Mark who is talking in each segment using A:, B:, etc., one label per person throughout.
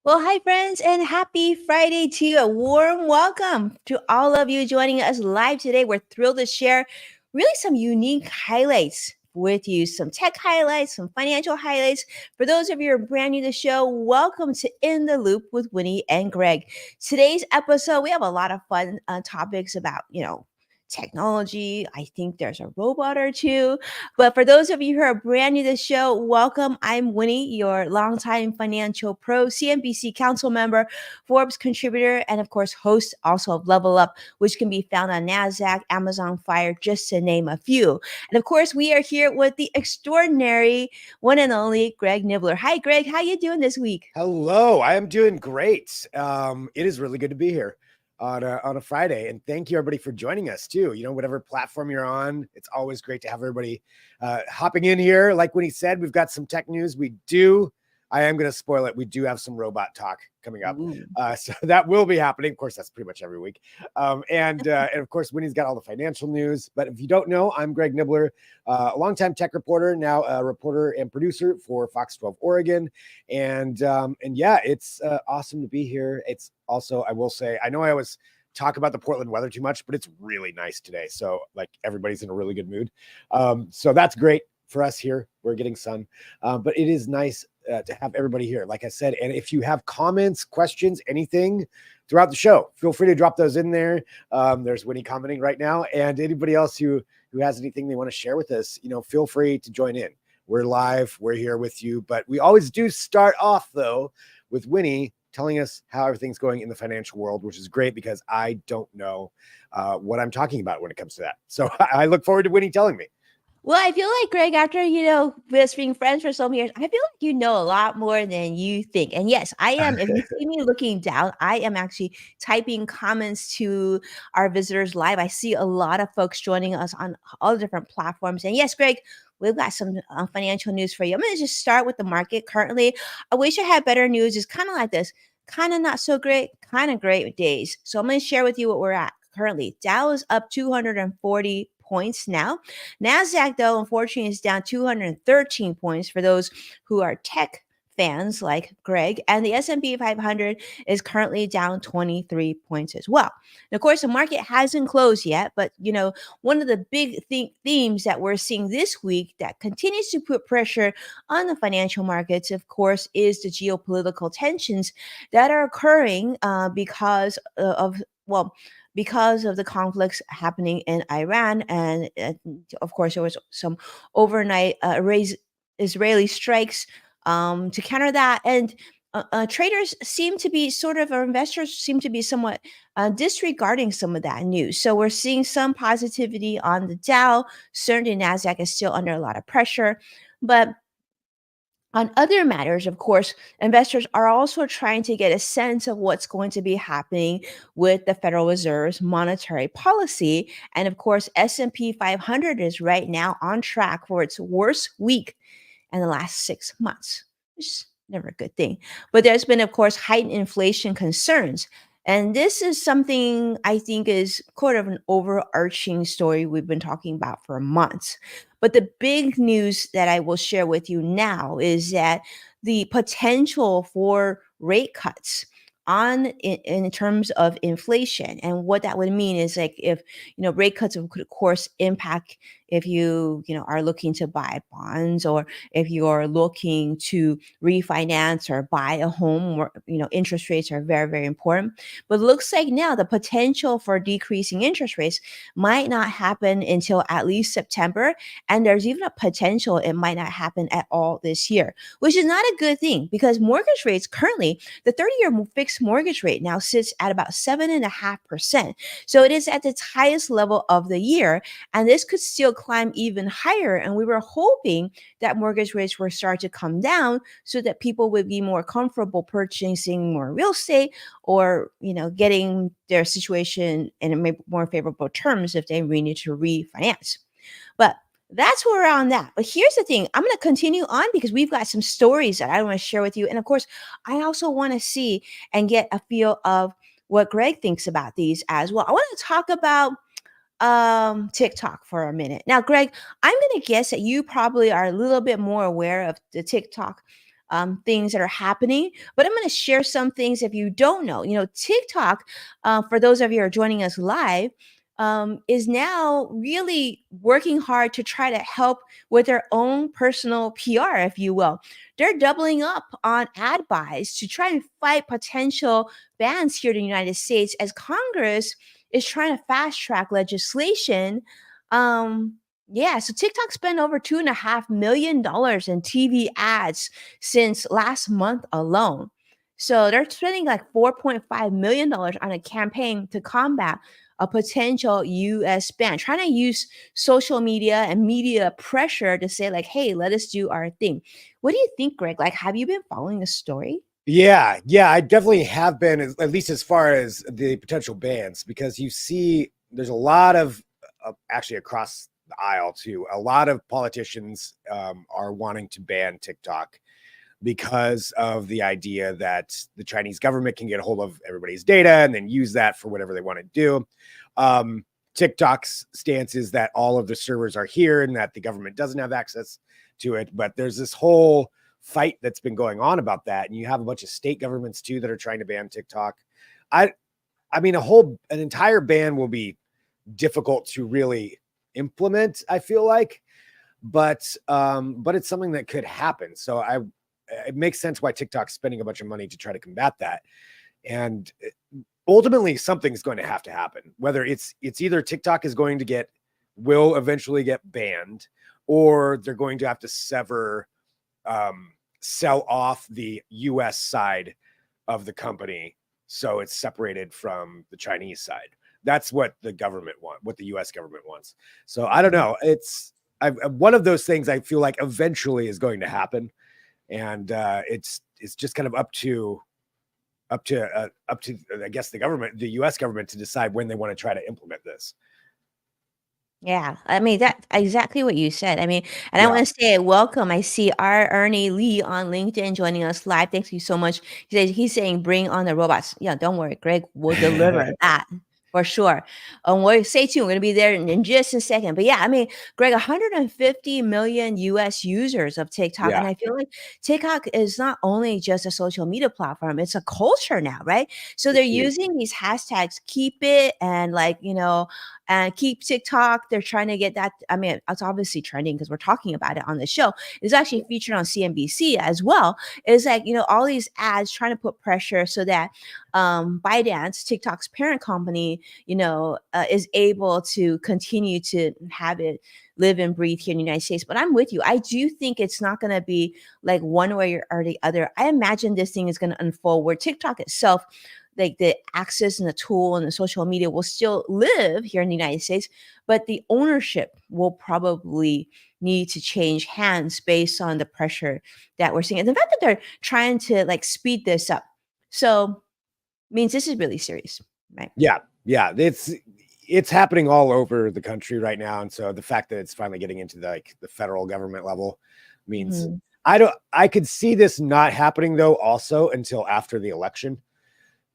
A: Well, hi, friends, and happy Friday to you. A warm welcome to all of you joining us live today. We're thrilled to share really some unique highlights with you, some tech highlights, some financial highlights. For those of you who are brand new to the show, welcome to In the Loop with Winnie and Greg. Today's episode, we have a lot of fun topics about, technology. I think there's a robot or two. But for those of you who are brand new to the show, welcome. I'm Winnie, your longtime financial pro, CNBC council member, Forbes contributor, and of course, host also of Level Up, which can be found on NASDAQ, Amazon Fire, just to name a few. And of course, we are here with the extraordinary one and only Greg Nibbler. Hi, Greg. How you doing this week?
B: Hello, I am doing great. It is really good to be here on a Friday, and thank you everybody for joining us too. Whatever platform you're on, it's always great to have everybody hopping in here. Like when he said, we've got some tech news. I am going to spoil it. We do have some robot talk coming up. So that will be happening. Of course, that's pretty much every week. And of course, Winnie's got all the financial news. But if you don't know, I'm Greg Nibbler, a longtime tech reporter, now a reporter and producer for Fox 12 Oregon. And yeah, it's awesome to be here. It's also, I will say, I know I always talk about the Portland weather too much, but it's really nice today. So like everybody's in a really good mood. So that's great for us here. We're getting sun, but it is nice to have everybody here, like I said. And if you have comments, questions, anything throughout the show, feel free to drop those in there. There's Winnie commenting right now, and anybody else who has anything they want to share with us, feel free to join in. We're live, we're here with you, but we always do start off though with Winnie telling us how everything's going in the financial world, which is great because I don't know what I'm talking about when it comes to that. So I look forward to Winnie telling me.
A: Well, I feel like, Greg, after, us being friends for so many years, I feel like you know a lot more than you think. And yes, I am. If you see me looking down, I am actually typing comments to our visitors live. I see a lot of folks joining us on all the different platforms. And yes, Greg, we've got some financial news for you. I'm going to just start with the market currently. I wish I had better news. It's kind of like this, kind of not so great, kind of great days. So I'm going to share with you what we're at currently. Dow is up 240 points now. NASDAQ, though, unfortunately, is down 213 points for those who are tech fans like Greg. And the S&P 500 is currently down 23 points as well. And of course, the market hasn't closed yet, but, one of the big themes that we're seeing this week that continues to put pressure on the financial markets, of course, is the geopolitical tensions that are occurring because of the conflicts happening in Iran. And of course, there was some overnight Israeli strikes to counter that. And traders seem to be or investors seem to be somewhat disregarding some of that news. So we're seeing some positivity on the Dow. Certainly, NASDAQ is still under a lot of pressure. But on other matters, of course, investors are also trying to get a sense of what's going to be happening with the Federal Reserve's monetary policy. And of course, S&P 500 is right now on track for its worst week in the last 6 months, which is never a good thing. But there's been, of course, heightened inflation concerns. And this is something I think is sort of an overarching story we've been talking about for months. But the big news that I will share with you now is that the potential for rate cuts in terms of inflation, and what that would mean is like if rate cuts could of course impact if you are looking to buy bonds, or if you're looking to refinance or buy a home where interest rates are very, very important. But it looks like now the potential for decreasing interest rates might not happen until at least September, and there's even a potential it might not happen at all this year, which is not a good thing because mortgage rates currently, the 30-year fixed mortgage rate now sits at about 7.5%. So it is at its highest level of the year, and this could still climb even higher. And we were hoping that mortgage rates were start to come down so that people would be more comfortable purchasing more real estate, or getting their situation in a more favorable terms if they really need to refinance. But that's where we're on that. But here's the thing, I'm going to continue on because we've got some stories that I want to share with you. And of course, I also want to see and get a feel of what Greg thinks about these as well. I want to talk about TikTok for a minute. Now, Greg, I'm going to guess that you probably are a little bit more aware of the TikTok things that are happening, but I'm going to share some things if you don't know. TikTok, for those of you who are joining us live, is now really working hard to try to help with their own personal PR, if you will. They're doubling up on ad buys to try and fight potential bans here in the United States as Congress is trying to fast track legislation. Yeah, so TikTok spent over $2.5 million in TV ads since last month alone. So they're spending like $4.5 million on a campaign to combat a potential US ban, trying to use social media and media pressure to say, like, hey, let us do our thing. What do you think, Greg? Like, have you been following the story?
B: Yeah, yeah, I definitely have been, at least as far as the potential bans, because you see there's a lot of actually across the aisle too, a lot of politicians are wanting to ban TikTok because of the idea that the Chinese government can get a hold of everybody's data and then use that for whatever they want to do. TikTok's stance is that all of the servers are here and that the government doesn't have access to it. But there's this whole fight that's been going on about that. And you have a bunch of state governments too that are trying to ban TikTok. I mean, an entire ban will be difficult to really implement, I feel like, but it's something that could happen. So it makes sense why TikTok's spending a bunch of money to try to combat that. And ultimately something's going to happen, whether it's either TikTok will eventually get banned, or they're going to have to sell off the US side of the company so it's separated from the Chinese side. That's what the US government wants. So I don't know. It's one of those things I feel like eventually is going to happen. And it's just kind of up to I guess the US government, to decide when they want to try to implement this.
A: Yeah, I mean, that exactly what you said. I mean, and I
B: Yeah.
A: want to say welcome. I see our Ernie Lee on LinkedIn joining us live. Thank you so much. He's saying bring on the robots. Yeah, don't worry, Greg will deliver that for sure. Stay tuned. We're gonna be there in just a second. But yeah, I mean, Greg, 150 million US users of TikTok.
B: Yeah.
A: And I feel like TikTok is not only just a social media platform, it's a culture now, right? So they're
B: It's huge.
A: using these hashtags, keep it, and and keep TikTok. They're trying to get that. I mean, it's obviously trending because we're talking about it on the show. It's actually featured on CNBC as well. It's like, all these ads trying to put pressure so that ByteDance, TikTok's parent company, is able to continue to have it live and breathe here in the United States. But I'm with you. I do think it's not going to be like one way or the other. I imagine this thing is going to unfold where TikTok itself, like the access and the tool and the social media, will still live here in the United States, but the ownership will probably need to change hands based on the pressure that we're seeing. And the fact that they're trying to like speed this up. So means this is really serious, right?
B: Yeah. Yeah. It's happening all over the country right now. And so the fact that it's finally getting into the federal government level means
A: Mhm.
B: I could see this not happening though also until after the election,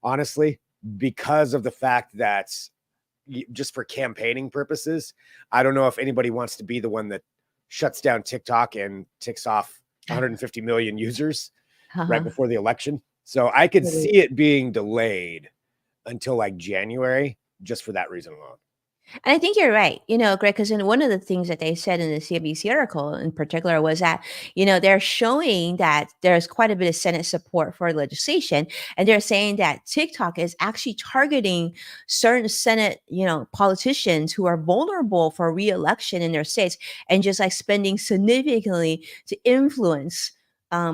B: honestly, because of the fact that just for campaigning purposes, I don't know if anybody wants to be the one that shuts down TikTok and ticks off 150 million users right
A: Uh-huh.
B: before the election. So I could see it being delayed until like January, just for that reason alone.
A: And I think you're right, Greg, because one of the things that they said in the CNBC article in particular was that, they're showing that there's quite a bit of Senate support for legislation. And they're saying that TikTok is actually targeting certain Senate, politicians who are vulnerable for reelection in their states, and just like spending significantly to influence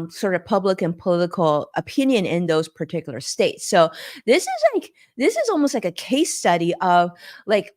A: sort of public and political opinion in those particular states. So this is almost like a case study of like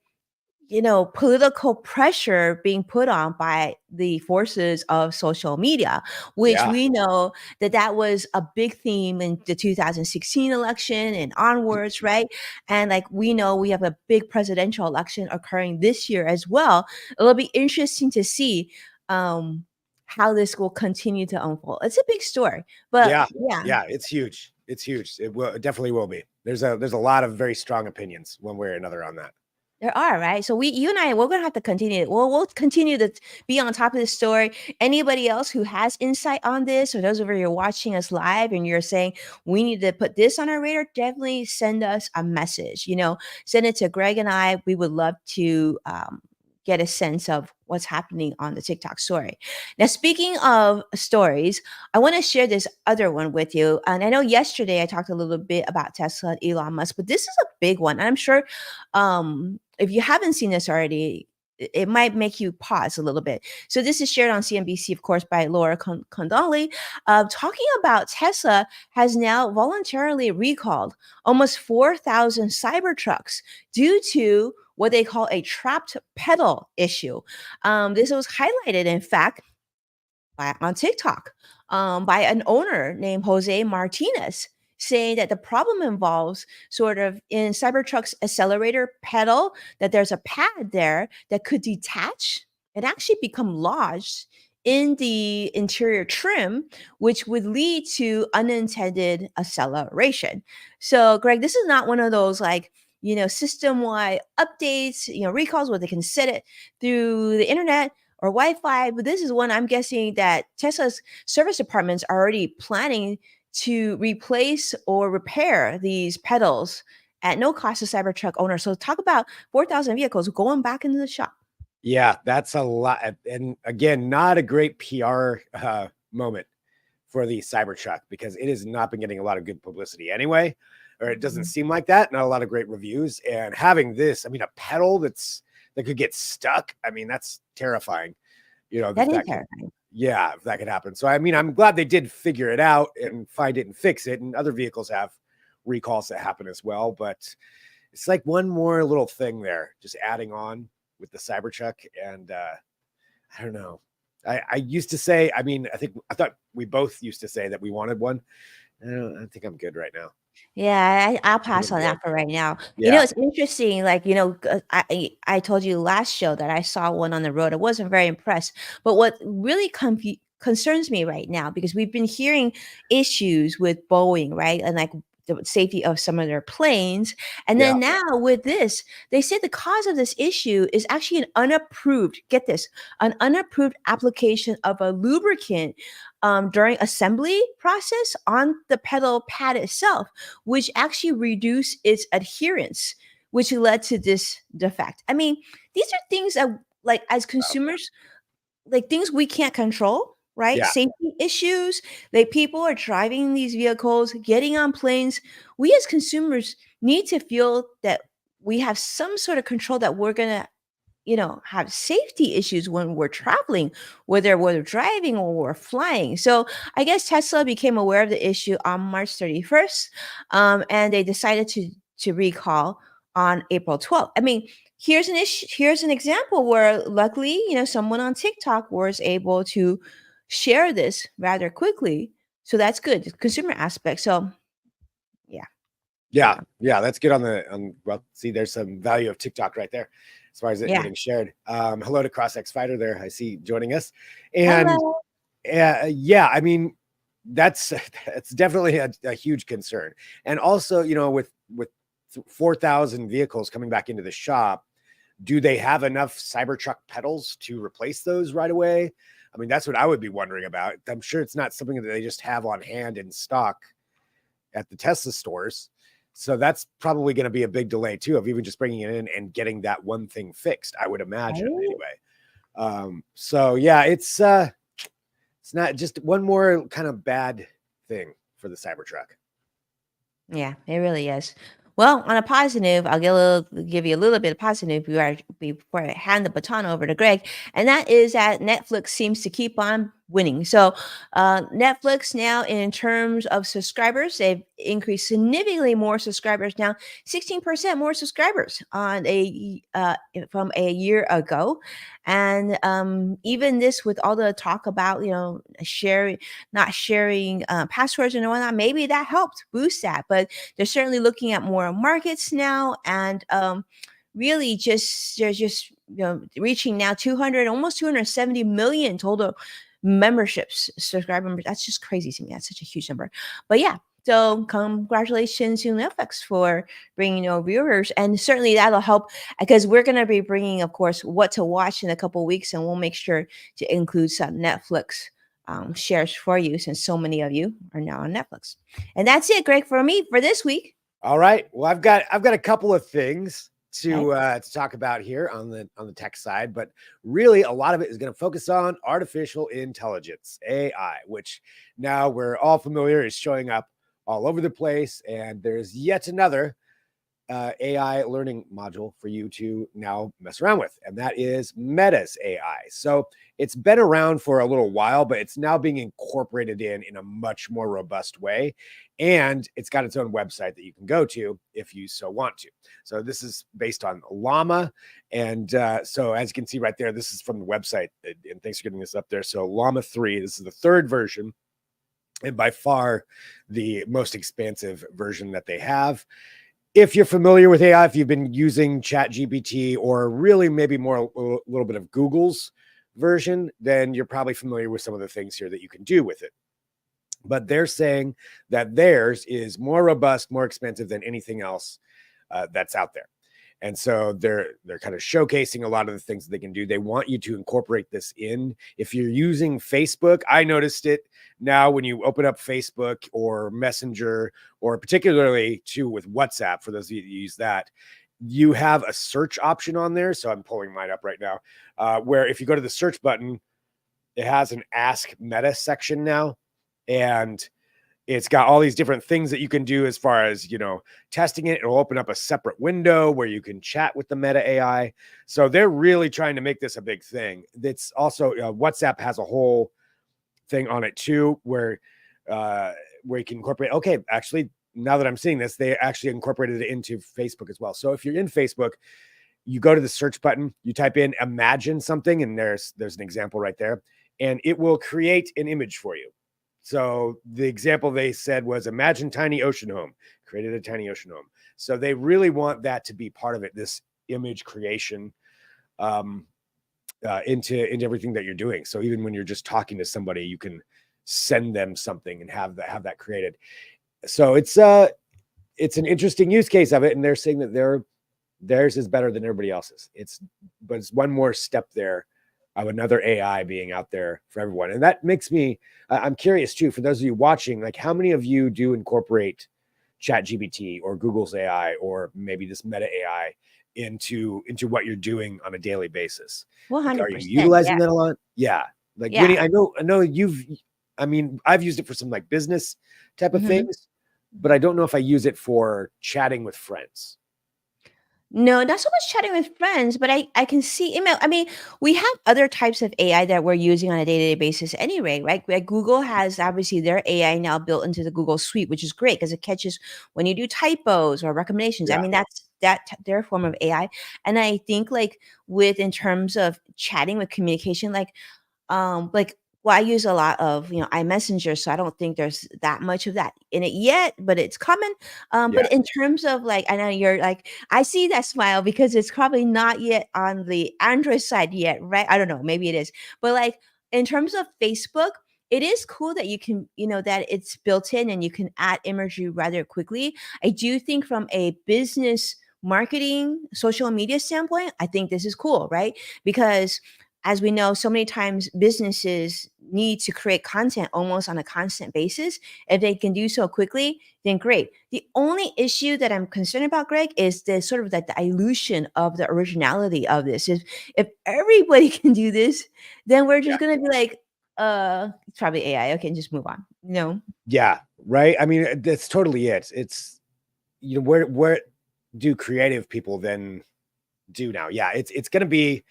A: political pressure being put on by the forces of social media, which
B: Yeah.
A: we know that that was a big theme in the 2016 election and onwards, right? And like we know, we have a big presidential election occurring this year as well. It'll be interesting to see um, how this will continue to unfold. It's a big story, but
B: Yeah.
A: yeah.
B: Yeah. It's huge. It's huge. It definitely will be. There's a lot of very strong opinions one way or another on that.
A: There are, right? So you and I, we're gonna have to continue. We'll continue to be on top of this story. Anybody else who has insight on this, or those of you who are watching us live and you're saying we need to put this on our radar, definitely send us a message. Send it to Greg and I. We would love to get a sense of what's happening on the TikTok story. Now, speaking of stories, I want to share this other one with you. And I know yesterday I talked a little bit about Tesla and Elon Musk, but this is a big one. And I'm sure if you haven't seen this already, it might make you pause a little bit. So this is shared on CNBC, of course, by Laura Condolly, talking about Tesla has now voluntarily recalled almost 4,000 Cybertrucks due to what they call a trapped pedal issue. This was highlighted, in fact, on TikTok by an owner named Jose Martinez, saying that the problem involves sort of in Cybertruck's accelerator pedal, that there's a pad there that could detach and actually become lodged in the interior trim, which would lead to unintended acceleration. So, Greg, this is not one of those like, system-wide updates, recalls where they can set it through the internet or Wi-Fi, but this is one I'm guessing that Tesla's service departments are already planning to replace or repair these pedals at no cost to Cybertruck owners. So talk about 4,000 vehicles going back into the shop.
B: Yeah, that's a lot. And again, not a great PR moment for the Cybertruck because it has not been getting a lot of good publicity anyway, or it doesn't seem like that. Not a lot of great reviews. And having this, I mean, a pedal that could get stuck. I mean, that's terrifying.
A: That
B: If
A: is
B: that could,
A: terrifying.
B: yeah, if that could happen. So, I mean, I'm glad they did figure it out and find it and fix it. And other vehicles have recalls that happen as well. But it's like one more little thing there, just adding on with the Cybertruck. And I don't know. I used to say, I thought we both used to say that we wanted one. I think I'm good right now.
A: Yeah, I'll
B: I think
A: pass
B: I'm
A: on
B: good.
A: that for right now.
B: Yeah.
A: It's interesting. Like, I told you last show that I saw one on the road. I wasn't very impressed. But what really concerns me right now, because we've been hearing issues with Boeing, right? And like the safety of some of their planes. And
B: Yeah.
A: then now with this, they say the cause of this issue is actually get this, an unapproved application of a lubricant during assembly process on the pedal pad itself, which actually reduced its adherence, which led to this defect. I mean, these are things that, like, as
B: Wow.
A: consumers, like things we can't control, right?
B: Yeah.
A: Safety issues, like people are driving these vehicles, getting on planes. We as consumers need to feel that we have some sort of control, that we're going to have safety issues when we're traveling, whether we're driving or we're flying. So I guess Tesla became aware of the issue on March 31st, and they decided to recall on April 12th. I mean, here's an issue. Here's an example where luckily, someone on TikTok was able to share this rather quickly. So that's good. The consumer aspect. So yeah,
B: Yeah.
A: yeah,
B: Yeah. That's good well, see, there's some value of TikTok right there as far as it
A: yeah.
B: getting shared. Hello to CrossX Fighter there. I see joining us. And
A: Hello.
B: yeah, I mean, that's that's definitely a huge concern. And also, with 4,000 vehicles coming back into the shop, do they have enough Cybertruck pedals to replace those right away? I mean, that's what I would be wondering about. I'm sure it's not something that they just have on hand in stock at the Tesla stores. So that's probably going to be a big delay too, of even just bringing it in and getting that one thing fixed, I would imagine
A: Right?
B: anyway. So yeah, it's not just one more kind of bad thing for the Cybertruck.
A: Yeah, it really is. Well, on a positive, give you a little bit of positive before I hand the baton over to Greg, and that is that Netflix seems to keep on winning. So Netflix now, in terms of subscribers, they've increased significantly more subscribers now, 16% more subscribers on from a year ago. And even this, with all the talk about sharing, not sharing passwords and whatnot, maybe that helped boost that. But they're certainly looking at more markets now, and really just they're just reaching now 200, almost 270 million total memberships, subscriber members. That's just crazy to me. That's such a huge number. But yeah, so congratulations to Netflix for bringing viewers, and certainly that'll help, because we're going to be bringing, of course, what to watch in a couple weeks, and we'll make sure to include some Netflix shares for you, since so many of you are now on Netflix. And that's it, Greg, for me for this week.
B: All right. Well, I've got a couple of things
A: Okay.
B: to talk about here on the tech side, but really a lot of it is going to focus on artificial intelligence, AI, which now we're all familiar is showing up all over the place, and there's yet another AI learning module for you to now mess around with, and that is Meta's AI. So it's been around for a little while, but it's now being incorporated in a much more robust way, and it's got its own website that you can go to if you so want to. So this is based on Llama, and so as you can see right there, this is from the website, and thanks for getting this up there. So Llama 3, this is the third version, and by far the most expansive version that they have. If you're familiar with AI, if you've been using ChatGPT, or really maybe more a little bit of Google's version, then you're probably familiar with some of the things here that you can do with it. But they're saying that theirs is more robust, more expensive than anything else that's out there. And so they're kind of showcasing a lot of the things that they can do. They want you to incorporate this in. If you're using Facebook, I noticed it now when you open up Facebook or Messenger, or particularly too with WhatsApp, for those of you that use that, you have a search option on there. So I'm pulling mine up right now, where if you go to the search button, it has an Ask Meta section now. And it's got all these different things that you can do as far as, testing it. It'll open up a separate window where you can chat with the Meta AI. So they're really trying to make this a big thing. It's also, WhatsApp has a whole thing on it too, where you can incorporate. Okay, actually, now that I'm seeing this, they actually incorporated it into Facebook as well. So if you're in Facebook, you go to the search button, you type in imagine something, and there's an example right there, and it will create an image for you. So the example they said was imagine tiny ocean home, created a tiny ocean home. So they really want that to be part of it, this image creation into everything that you're doing. So even when you're just talking to somebody, you can send them something and have that created. So it's an interesting use case of it. And they're saying that theirs is better than everybody else's. But it's one more step there of another AI being out there for everyone. And that makes me, I'm curious too, for those of you watching, like how many of you do incorporate ChatGPT or Google's AI, or maybe this Meta AI into what you're doing on a daily basis? Like, are you
A: 100%.
B: utilizing
A: Yeah.
B: that a lot? Yeah. Like
A: Yeah.
B: Winnie, I know I've used it for some like business type of
A: Mhm.
B: things, but I don't know if I use it for chatting with friends.
A: No, not so much chatting with friends, but I can see email. I mean, we have other types of AI that we're using on a day-to-day basis anyway, right? Like Google has obviously their AI now built into the Google Suite, which is great because it catches when you do typos or recommendations. I
B: Yeah.
A: mean, that's their form of AI. And I think like with in terms of chatting with communication, like well, I use a lot of iMessenger, so I don't think there's that much of that in it yet, but it's coming.
B: Yeah.
A: But in terms of like, I know you're like, I see that smile because it's probably not yet on the Android side yet, right? I don't know, maybe it is, but like in terms of Facebook, it is cool that you can, that it's built in and you can add imagery rather quickly. I do think from a business marketing social media standpoint, I think this is cool, right? Because as we know, so many times businesses need to create content almost on a constant basis. If they can do so quickly, then great. The only issue that I'm concerned about, Greg, is the sort of the dilution of the originality of this. If everybody can do this, then we're
B: Yeah.
A: just gonna be like, it's probably AI. Okay, and just move on.
B: Yeah. Right. I mean, that's totally it. It's, where do creative people then do now? Yeah. It's going to be,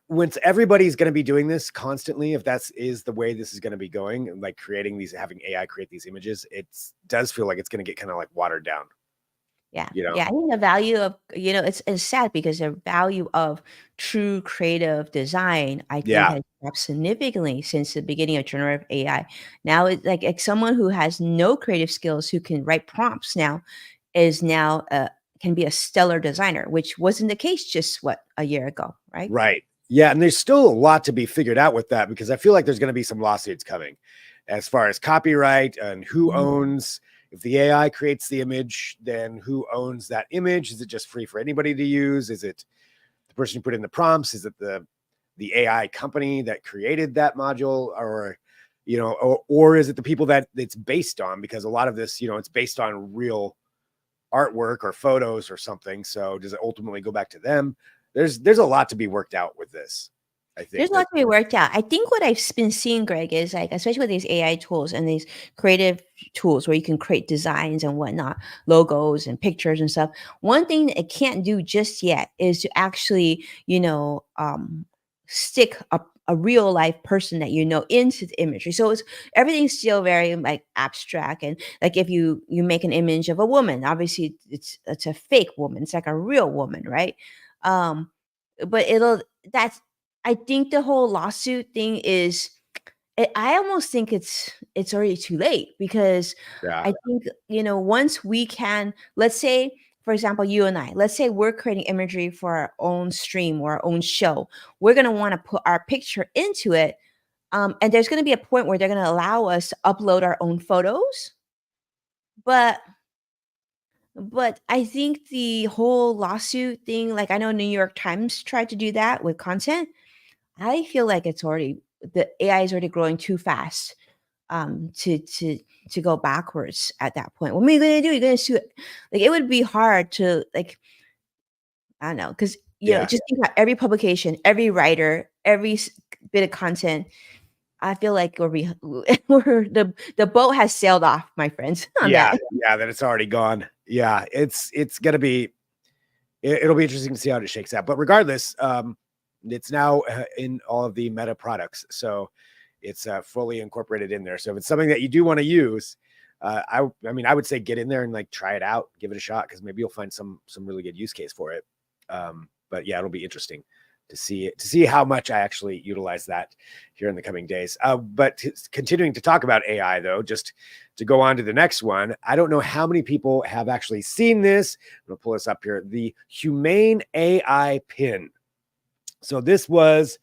B: once everybody's going to be doing this constantly, if that's is the way this is going to be going, and like creating these, having AI create these images, it does feel like it's going to get kind of like watered down,
A: Yeah.
B: you know?
A: Yeah. I think the value of, it's sad because the value of true creative design, I think,
B: Yeah,
A: has dropped significantly since the beginning of generative AI. Now it's like someone who has no creative skills who can write prompts now is now can be a stellar designer, which wasn't the case just what a year ago, right?
B: right. Yeah, and there's still a lot to be figured out with that because I feel like there's going to be some lawsuits coming as far as copyright and who
A: Mhm.
B: owns. If the AI creates the image, then who owns that image? Is it just free for anybody to use? Is it the person who put in the prompts? Is it the AI company that created that module, or or is it the people that it's based on? Because a lot of this, it's based on real artwork or photos or something. So does it ultimately go back to them? There's a lot to be worked out with this. I
A: There's
B: think
A: a lot to be worked out. I think what I've been seeing, Greg, is like, especially with these AI tools and these creative tools where you can create designs and whatnot, logos and pictures and stuff. One thing that it can't do just yet is to actually, stick a real life person that into the imagery. So it's everything's still very like abstract, and like if you make an image of a woman, obviously it's a fake woman. It's like a real woman, right? Um, but it'll that's I think the whole lawsuit thing is I almost think it's already too late because
B: yeah,
A: I think, once we can, let's say, for example, you and I, let's say we're creating imagery for our own stream or our own show. We're going to want to put our picture into it. And there's going to be a point where they're going to allow us to upload our own photos. But I think the whole lawsuit thing, like I know New York Times tried to do that with content. I feel like the AI is already growing too fast to go backwards at that point. What are you gonna do? You're gonna sue it. Like it would be hard to like I don't know because
B: yeah,
A: just think about every publication, every writer, every bit of content. I feel like the boat has sailed off, my friends, on
B: yeah,
A: that.
B: yeah. That it's already gone. Yeah, it's gonna be. It'll be interesting to see how it shakes out. But regardless, it's now in all of the Meta products, so it's fully incorporated in there. So if it's something that you do want to use, I mean, I would say get in there and like try it out, give it a shot, because maybe you'll find some really good use case for it. But yeah, it'll be interesting to see how much I actually utilize that here in the coming days. But continuing to talk about AI though, just to go on to the next one, I don't know how many people have actually seen this. I'm gonna pull this up here. The Humane AI Pin. So this got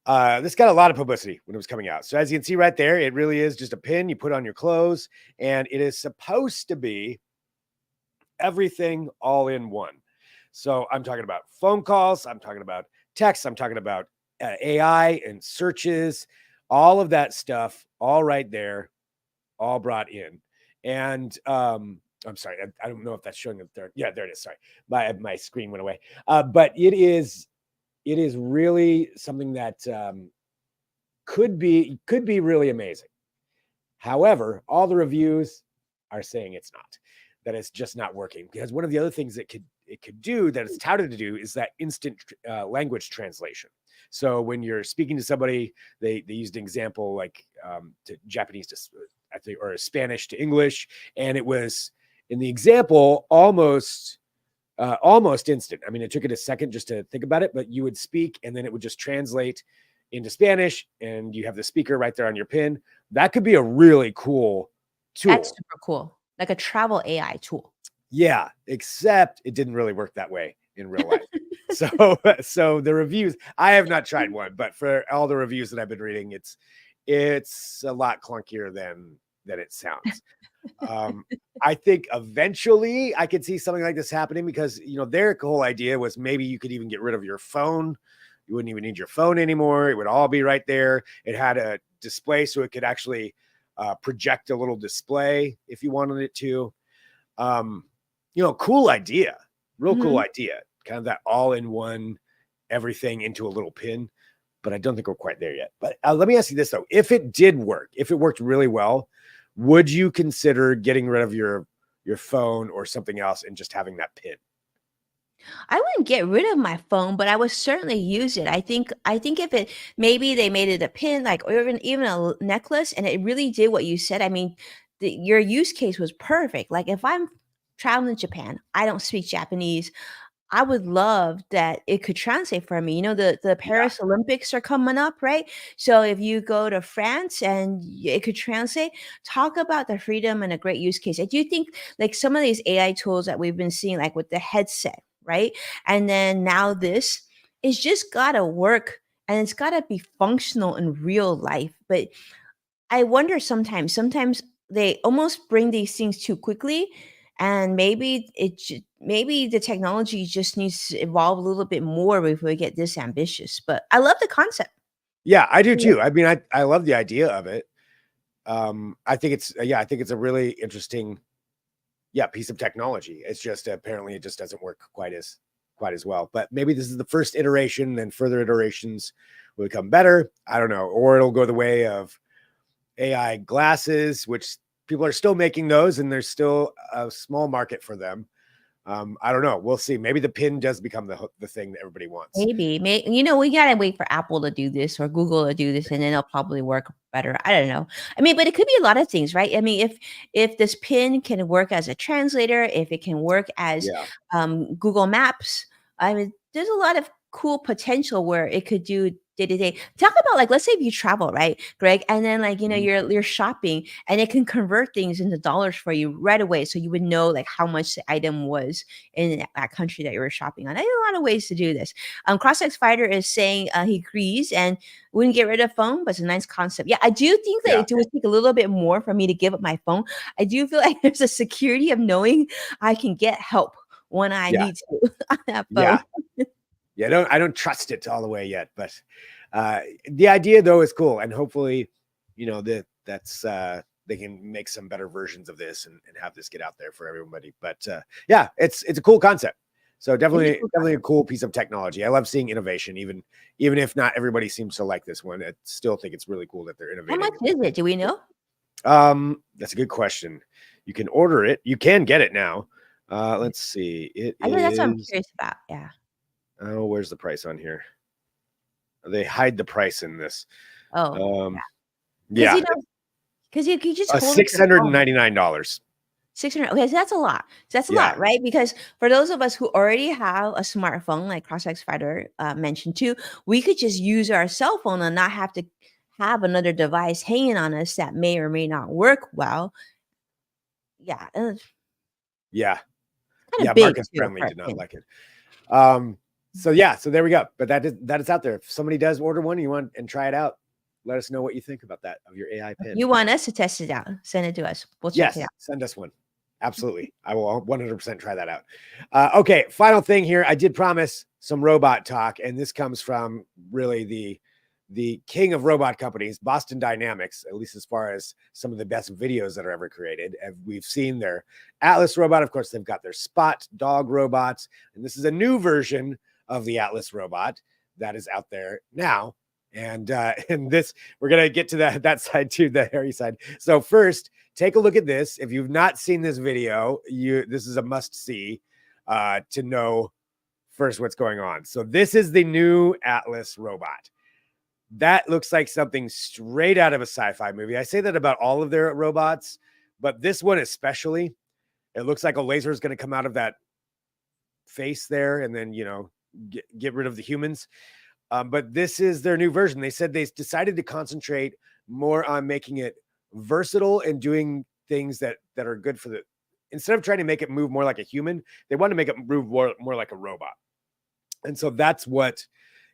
B: a lot of publicity when it was coming out. So as you can see right there, it really is just a pin you put on your clothes, and it is supposed to be everything all in one. So I'm talking about phone calls, I'm talking about texts, I'm talking about AI and searches, all of that stuff, all right there, all brought in. And I'm sorry, I don't know if that's showing up there. Yeah, there it is. Sorry, my screen went away. But it is really something that could be really amazing. However, all the reviews are saying it's not, that it's just not working. Because one of the other things that it could do, that it's touted to do, is that instant language translation. So when you're speaking to somebody, they used an example like to Japanese to I think, or Spanish to English, and it was in the example almost instant. I mean, it took it a second just to think about it, but you would speak and then it would just translate into Spanish, and you have the speaker right there on your pin. That could be a really cool
A: That's
B: tool.
A: super cool, like a travel AI tool.
B: Yeah, except it didn't really work that way in real life. So the reviews, I have not tried one, but for all the reviews that I've been reading, it's a lot clunkier than it sounds. Um, I think eventually I could see something like this happening because their whole idea was maybe you could even get rid of your phone. You wouldn't even need your phone anymore. It would all be right there. It had a display so it could actually project a little display if you wanted it to. Um, cool idea, real cool
A: Mhm.
B: idea. Kind of that all-in-one everything into a little pin, but I don't think we're quite there yet. But let me ask you this though: if it did work, if it worked really well, would you consider getting rid of your phone or something else and just having that pin?
A: I wouldn't get rid of my phone, but I would certainly use it. I think if it maybe they made it a pin, like, or even a necklace, and it really did what you said. I mean, your use case was perfect. Like if I'm traveling to Japan, I don't speak Japanese. I would love that it could translate for me. You know, the
B: Yeah.
A: Paris Olympics are coming up, right? So if you go to France and it could translate, talk about the freedom and a great use case. I do think like some of these AI tools that we've been seeing, like with the headset, right? And then now this is just gotta work and it's gotta be functional in real life. But I wonder sometimes they almost bring these things too quickly, and maybe the technology just needs to evolve a little bit more before we get this ambitious. But I love the concept.
B: Yeah, I do
A: Yeah.
B: too. I mean, I love the idea of it. I think it's yeah, I think it's a really interesting yeah, piece of technology. It's just apparently it just doesn't work quite as well. But maybe this is the first iteration, then further iterations will become better. I don't know, or it'll go the way of AI glasses, which people are still making those, and there's still a small market for them. I don't know. We'll see. Maybe the pin does become the thing that everybody wants.
A: Maybe, you know, we gotta wait for Apple to do this or Google to do this, and then it'll probably work better. I don't know. I mean, but it could be a lot of things, right? I mean, if this pin can work as a translator, if it can work as
B: Yeah,
A: Google Maps, I mean, there's a lot of cool potential where it could do day to day. Talk about like, let's say if you travel, right, Greg, and then like you know
B: mhm,
A: you're shopping, and it can convert things into dollars for you right away, so you would know like how much the item was in that country that you were shopping on. There's a lot of ways to do this. Crossx Fighter is saying he agrees and wouldn't get rid of phone, but it's a nice concept. Yeah, I do think that
B: yeah,
A: it would take a little bit more for me to give up my phone. I do feel like there's a security of knowing I can get help when I
B: yeah,
A: need to on that phone.
B: yeah, yeah. I don't trust it all the way yet, but the idea though is cool, and hopefully, you know that's they can make some better versions of this and have this get out there for everybody. But yeah, it's a cool concept. So
A: It's a
B: definitely
A: cool
B: definitely a
A: concept.
B: cool piece of technology. I love seeing innovation, even if not everybody seems to like this one. I still think it's really cool that they're
A: How much
B: innovating.
A: is it? Do we know?
B: That's a good question. You can order it. You can get it now. Let's see. It
A: I know that's what I'm
B: is.
A: curious about. Yeah.
B: Oh, where's the price on here? They hide the price in this.
A: Oh,
B: Um,
A: because you
B: yeah,
A: know, because you just
B: it's
A: hold up
B: six
A: your
B: hundred and
A: phone.
B: ninety nine dollars.
A: 600. Okay, so that's a lot. So that's a
B: Yeah,
A: lot, right? Because for those of us who already have a smartphone, like CrossX Fighter mentioned too, we could just use our cell phone and not have to have another device hanging on us that may or may not work well. Yeah, and it's
B: yeah,
A: kind
B: yeah.
A: of big
B: Marcus
A: too
B: Friendly
A: for a
B: did not
A: pin.
B: like it. So yeah, so there we go. But that is out there. If somebody does order one, you want and try it out, let us know what you think about that of your AI pin.
A: You want us to test it out? Send it to us. We'll check it
B: Yes,
A: out.
B: send us one. Absolutely. I will 100% try that out. Okay, final thing here. I did promise some robot talk, and this comes from really the king of robot companies, Boston Dynamics, at least as far as some of the best videos that are ever created. And we've seen their Atlas robot. Of course, they've got their Spot dog robots, and this is a new version of the Atlas robot that is out there now. And this we're gonna get to that side too, the hairy side. So first, take a look at this. If you've not seen this video, this is a must see to know first what's going on. So this is the new Atlas robot. That looks like something straight out of a sci-fi movie. I say that about all of their robots, but this one especially, it looks like a laser is going to come out of that face there and then, get rid of the humans. But this is their new version. They said they decided to concentrate more on making it versatile and doing things that are good for the. Instead of trying to make it move more like a human, they want to make it move more like a robot. And so that's what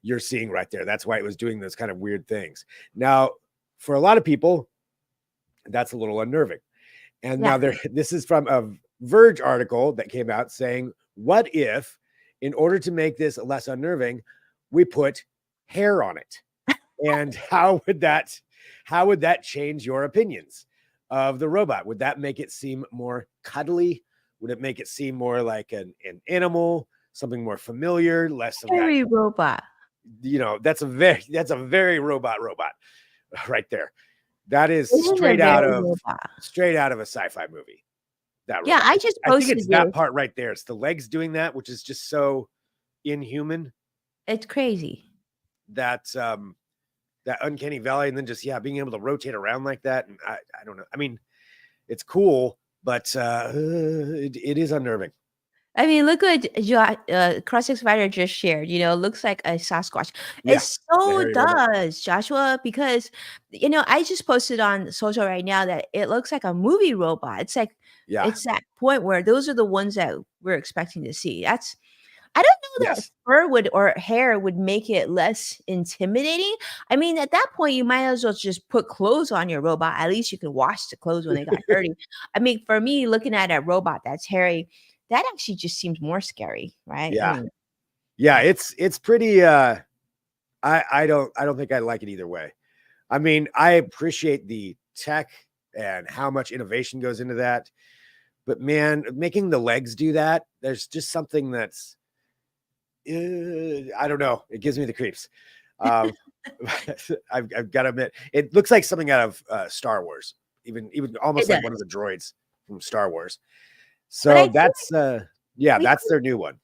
B: you're seeing right there. That's why it was doing those kind of weird things. Now, for a lot of people, that's a little unnerving. And now
A: Yeah.
B: this is from a Verge article that came out saying, what if, in order to make this less unnerving, we put hair on it? And how would that change your opinions of the robot? Would that make it seem more cuddly? Would it make it seem more like an animal, something more familiar, less of that?
A: Fairy robot.
B: That's a very robot right there. That is
A: It is a very robot.
B: straight out of a sci-fi movie. that
A: Yeah,
B: robot.
A: I just
B: I think
A: posted
B: it's that
A: this.
B: part right there. It's the legs doing that, which is just so inhuman.
A: It's crazy.
B: That that uncanny valley, and then just being able to rotate around like that. And I don't know. I mean, it's cool, but it is unnerving.
A: I mean, look what Crossix Fighter just shared. Looks like a Sasquatch. It
B: Yeah, the
A: so
B: hairy robot.
A: does, Joshua, because I just posted on social right now that it looks like a movie robot. It's like
B: Yeah.
A: it's that point where those are the ones that we're expecting to see. I don't know that
B: Yes.
A: fur would or hair would make it less intimidating. I mean, at that point, you might as well just put clothes on your robot. At least you can wash the clothes when they got dirty. I mean, for me, looking at a robot that's hairy, that actually just seems more scary, right? I
B: Yeah.
A: mean,
B: Yeah.
A: yeah.
B: It's pretty. I don't think I like it either way. I mean, I appreciate the tech and how much innovation goes into that, but man, making the legs do that, there's just something that's I don't know. It gives me the creeps. Um, I've got to admit, it looks like something out of Star Wars, even
A: It
B: almost like one of
A: does.
B: the droids from Star Wars.
A: But I
B: So
A: feel
B: that's yeah,
A: we
B: that's their new one.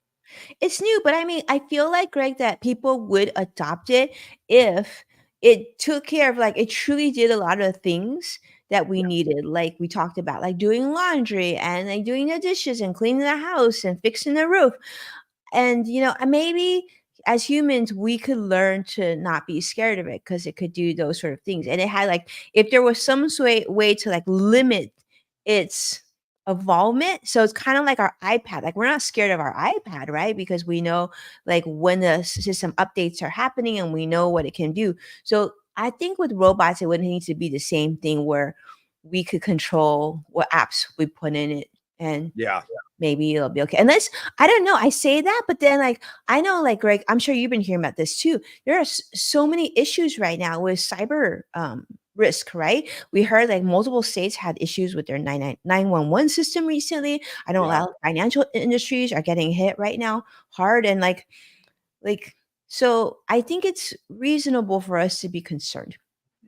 A: it's new, but I mean, I feel like, Greg, that people would adopt it if it took care of, like, it truly did a lot of things that we
B: Yeah,
A: needed. Like we talked about, like doing laundry and like doing the dishes and cleaning the house and fixing the roof. And maybe as humans we could learn to not be scared of it because it could do those sort of things. And it had, like, if there was some way to, like, limit its involvement, so it's kind of like our iPad. Like, we're not scared of our iPad, right? Because we know, like, when the system updates are happening and we know what it can do. So I think with robots it would need to be the same thing where we could control what apps we put in it, and
B: yeah,
A: maybe it'll be okay. Unless, I don't know, I say that, but then, like, I know, like, Greg, I'm sure you've been hearing about this too. There are so many issues right now with cyber risk, right? We heard like multiple states had issues with their 911 system recently. I know a
B: yeah.
A: lot of financial industries are getting hit right now hard, and like so I think it's reasonable for us to be concerned.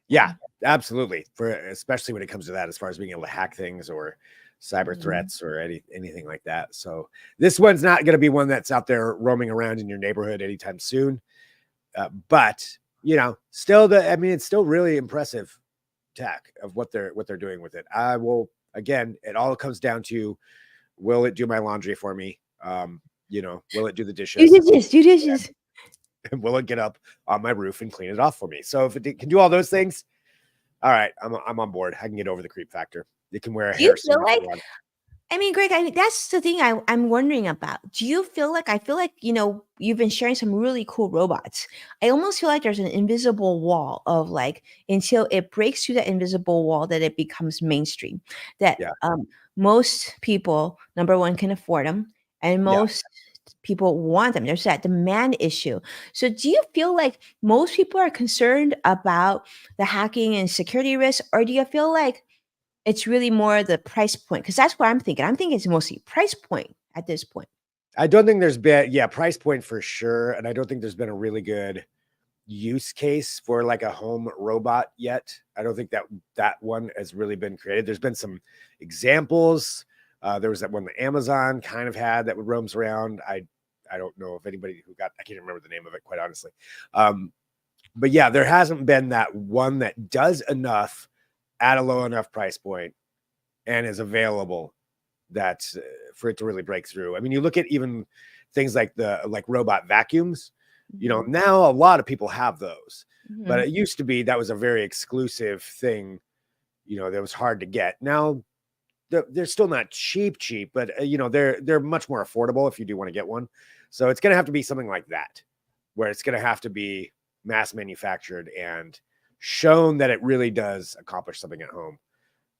B: Yeah, absolutely. For especially when it comes to that, as far as being able to hack things or cyber
A: Mhm.
B: threats or anything like that. So this one's not going to be one that's out there roaming around in your neighborhood anytime soon. But still, I mean, it's still really impressive tech of what they're doing with it. I will again. It all comes down to, will it do my laundry for me? Will it do the
A: Do
B: dishes?
A: dishes, do dishes.
B: And will it get up on my roof and clean it off for me? So if it can do all those things, all right, I'm on board. I can get over the creep factor. It can wear a
A: Do you
B: hair suit
A: feel
B: if I
A: like,
B: want.
A: I mean, Greg, that's the thing I'm wondering about. Do you feel like, I feel like, you've been sharing some really cool robots. I almost feel like there's an invisible wall of, like, until it breaks through that invisible wall, that it becomes mainstream. That
B: Yeah,
A: most people, number one, can afford them, and
B: yeah.
A: most people want them. There's that demand issue. So do you feel like most people are concerned about the hacking and security risks, or do you feel like it's really more the price point? Because that's what I'm thinking. I'm thinking it's mostly price point at this point.
B: I don't think there's been price point for sure, and I don't think there's been a really good use case for like a home robot yet. I don't think that one has really been created. There's been some examples. There was that one that Amazon kind of had that roams around. I don't know if anybody who got, I can't remember the name of it, quite honestly. But yeah, there hasn't been that one that does enough at a low enough price point and is available that for it to really break through. I mean, you look at even things like like robot vacuums.
A: Mhm,
B: Now a lot of people have those, but
A: mhm.
B: it used to be that was a very exclusive thing. That was hard to get. Now they're still not cheap, but they're much more affordable if you do want to get one. So it's going to have to be something like that, where it's going to have to be mass manufactured and shown that it really does accomplish something at home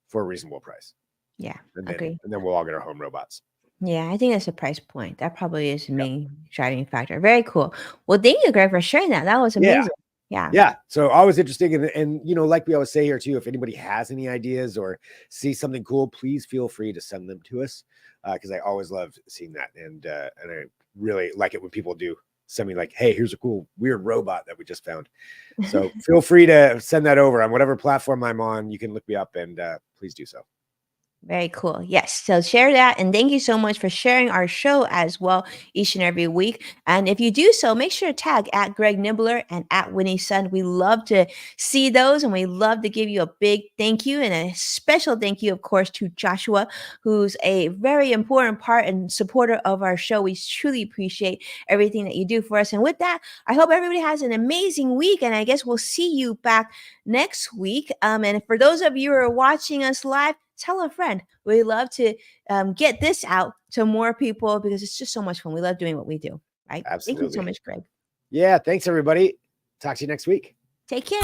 B: for a reasonable price.
A: Yeah,
B: And then
A: agree.
B: and then we'll all get our home robots.
A: Yeah, I think that's a price point. That probably is the main driving factor. Very cool. Well, thank you, Greg, for sharing that. That was
B: Yeah.
A: amazing. Yeah.
B: Yeah. So always interesting. And like we always say here too, if anybody has any ideas or see something cool, please feel free to send them to us. Because I always love seeing that. And I really like it when people do send me like, hey, here's a cool weird robot that we just found. So feel free to send that over on whatever platform I'm on. You can look me up and please do so.
A: Very cool. Yes. So share that. And thank you so much for sharing our show as well each and every week. And if you do so, make sure to tag at Greg Nibbler and at Winnie Sun. We love to see those and we love to give you a big thank you and a special thank you, of course, to Joshua, who's a very important part and supporter of our show. We truly appreciate everything that you do for us. And with that, I hope everybody has an amazing week. And I guess we'll see you back next week. And for those of you who are watching us live, tell a friend. We love to get this out to more people because it's just so much fun. We love doing what we do, right? Thank you so
B: Absolutely.
A: much, Greg.
B: Yeah. Thanks, everybody. Talk to you next week.
A: Take care.